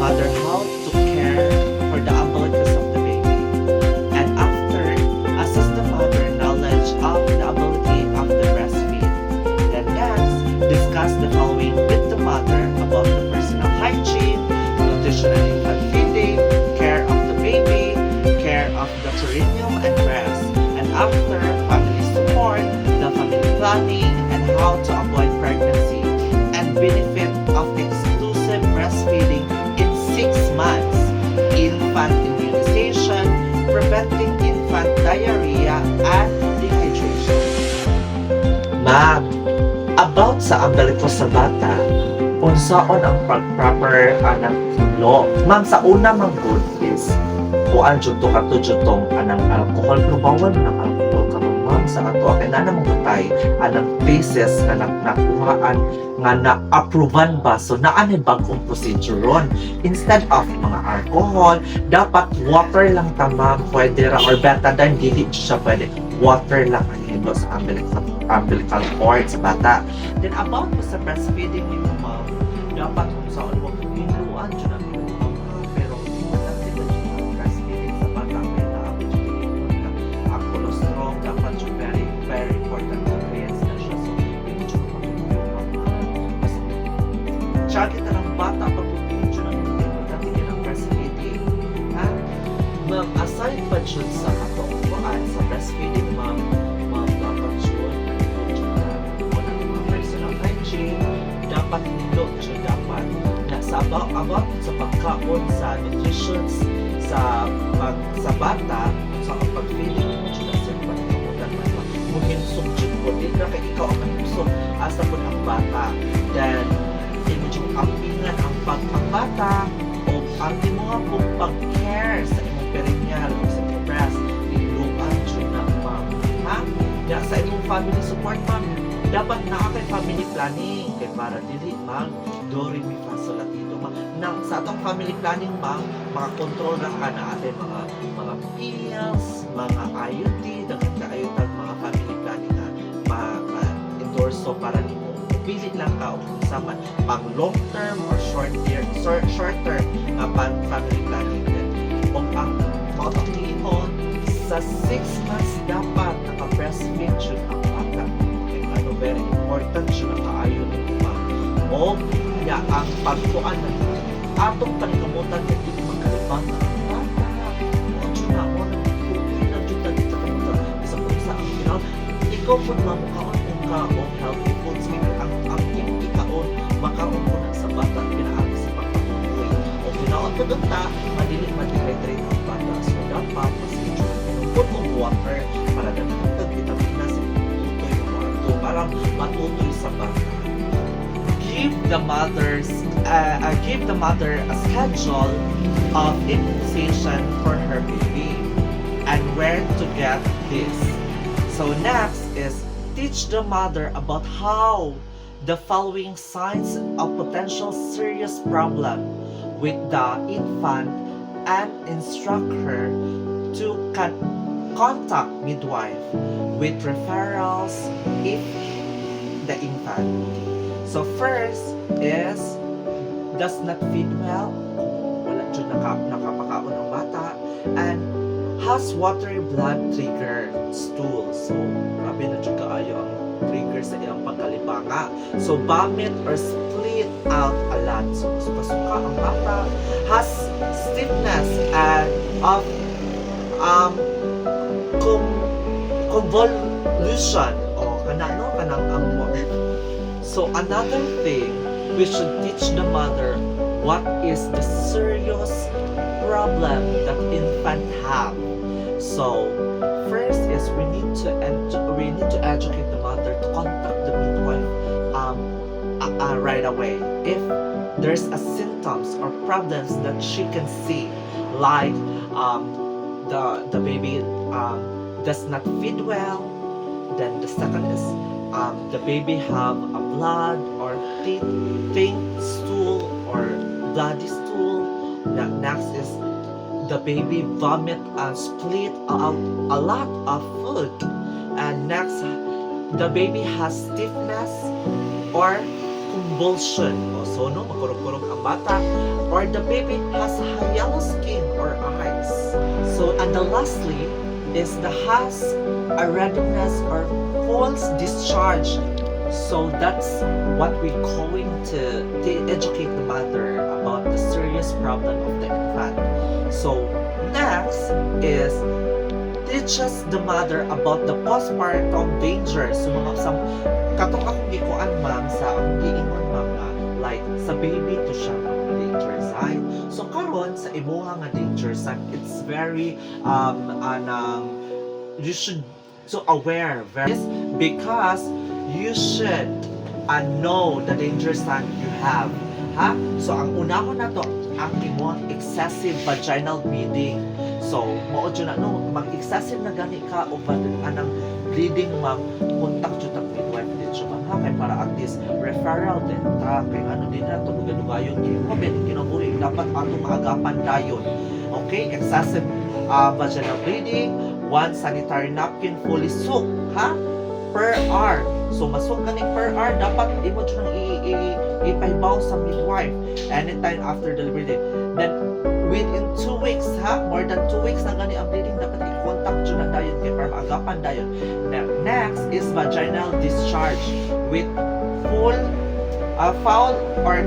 mother how to care for the abilities of the baby. And after, assess the mother knowledge of the ability of the breastfeed. Then next, discuss the following with the mother about the personal hygiene, nutritional infant feeding, care of the baby, care of the perineum and breast. And after, family support, the family planning, and how to avoid pregnancy, and benefit of exclusive breastfeeding in 6 months, infant immunization, preventing infant diarrhea and dehydration. Ma'am, about sa umbilical sa bata, unsaon ang proper anang law? Ma'am, sa una mang good is kuan jud to kato jud tong anang alcohol, pero bawal ng alcohol karon ma'am sa ato kay na namang gutay anang cases na nakuhaan nga na-approvean ba, so naa ni bagong procedure ron. Instead of mga alcohol, dapat water lang ta ma'am, pwede ra, or betadine dili siya pwede, water lang ang hilo sa umbilical cord sa bata. Then about po sa breastfeeding ni ma'am, dapat kung saan mo hinuan dyan ang ma'am, pero kasi ba yung breastfeeding sa bata may naabot yung ang colostrum, dapat yung very, very important nutrients na siya. So, hindi siya kapag yung kasi charge na ng bata pag dyan ang importante yun ang breastfeeding. Ha? Ma'am, aside pa dyan sa katokuan, sa breastfeeding ma'am, dapat yun, wala ng mga personal hygiene, dapat nilo siya dapat na sa about sa pagkaon sa nutrition sa bata sa pag-feeding mo siya sa pagkakutan mungkin sumjud ko di na kay ikaw ang usok asa po ang bata then imong ampingan ang pagpapata o ang imong pong pag-care sa imong perineal o sa imong breast iluan siya na ma'am ha ya sa imong family support ma'am dapat naa kay family planning kay para dili ma'am do re mi fa sol la ti do ma'am nang sa atong family planning ma'am mga control ra ka na atin mga pills mga IUD dapat kaayo tag mga family planning nga ma-endorso para nimo pili lang ka o sa man pang long term or short term nga pang family planning o ang mautaklion sa 6 months dapat naka-breastfeed siya ang bata very important siya na kaayo ni ma'am o ya ang pagkuan na atong panikamutan na di magkalibang na ang bata o siya na o nagpupuin na dito dito kamutan isa po sa ang ginaw ikaw po mamukaon kung kaon healthy foods kaya ang ikaon makaon po na sa bata pinaagi sa pagpapupuin o ginaon po doon ta madilig ma-dehydrate ang bata so dapat mas inumpot ng water para nagkatag vitaminas para matutoy sa bata. Give the mother a schedule of immunization for her baby and where to get this. So next is teach the mother about how the following signs of potential serious problem with the infant and instruct her to contact midwife with referrals if the infant. So first is does not feed well, wala dyan nakapakaon ng bata, and has watery blood trigger stool. So grabe na dyan kaayo ang trigger sa iyang pagkalibanga. So vomit or split out a lot. So pasuka ang bata, has stiffness and of convolution o kanang amor. So another thing, we should teach the mother what is the serious problem that infant have. So first is we need to educate the mother to contact the midwife right away if there's a symptoms or problems that she can see like the baby does not feed well. Then the second is the baby have a blood or pink stool or bloody stool. The next is the baby vomit and split out a lot of food. And next, the baby has stiffness or convulsion. O so no, makurog-kurog ang bata. or the baby has yellow skin or eyes. So, and the lastly is the has a readiness or false discharge. So that's what we're going to educate the mother about the serious problem of the infant. So next is teaches the mother about the postpartum dangers. So mga katong akong gikuan ma'am sa akong giingon ma'am nga like sa baby to siya mga danger sign. So karon sa imuha nga danger sign, it's very you should so aware very because you should know the danger sign you have. Ha? So ang una ko na to ang imong excessive vaginal bleeding. So mao jud na no mag-excessive na gani ka o anang bleeding mag contact jud ang midwife dito ma'am ha kay para at least referral din ta kay ano din na to dugayon mo ben kinabuhi dapat ato maagapan dayon. Okay, excessive vaginal bleeding, one sanitary napkin fully soaked ha per hour. So masuk ganing per hour dapat imo jud nang ipahibaw sa midwife anytime after delivery. Then within 2 weeks ha, more than 2 weeks na gani ang bleeding dapat i-contact jud na dayon kay para maagapan dayon. Next is vaginal discharge with full foul or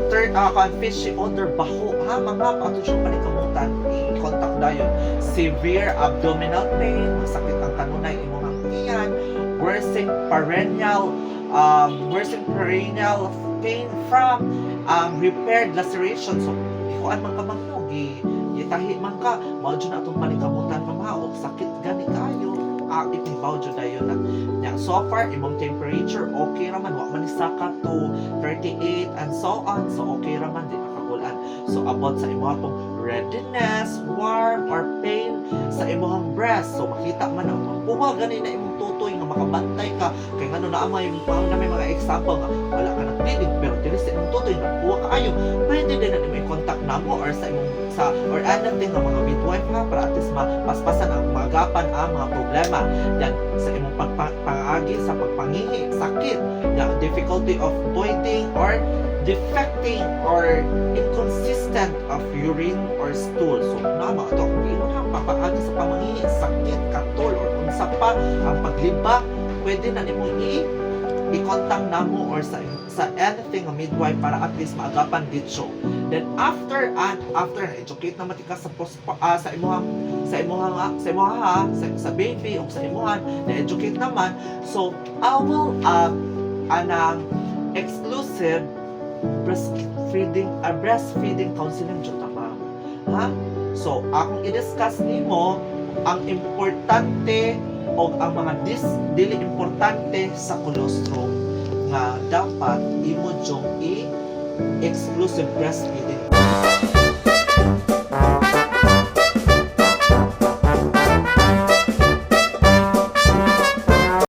third fishy odor baho ha mga ato siyang panikamutan i-contact dayon. Severe abdominal pain, masakit ang kanunay imong tiyan, worsening perennial pain from repaired laceration. So ikuan man ka magnogi itahi man ka mao jud na atong panikamutan mamao sakit gani kayo ipibaw jud dayon na so far imong temperature okay ra man wa man isaka to 38 and so on, so okay ra man di nakakulan. So about sa imong atong redness, warm or pain sa imong breast, so makita man ang puha gani na imong tutoy nga makabantay ka kay ngano na may mga example nga wala ka nang bleeding pero dili sa imong tutoy na puha kaayo pwede din na may contact namo or sa imong or anything nga mga midwife ha para at least mapaspasan ang magapan ang mga problema yan sa imong pagpangagi sa pagpangihi sakit the difficulty of voiding or defecting or inconsistent of urine or stool. So nama ito kung ino na papaagi sa pamangihi sakit katol or unsa pa ang paglibak pwede na nimo i-contact namo or sa anything a midwife para at least maagapan dito. Then after na-educate naman ka sa baby o sa imuhan na-educate naman. So I will exclusive breastfeeding counseling jud ta ma'am. Ha? So akong i-discuss nimo ang importante o ang mga dili importante sa colostrum nga dapat imo jung exclusive breastfeeding.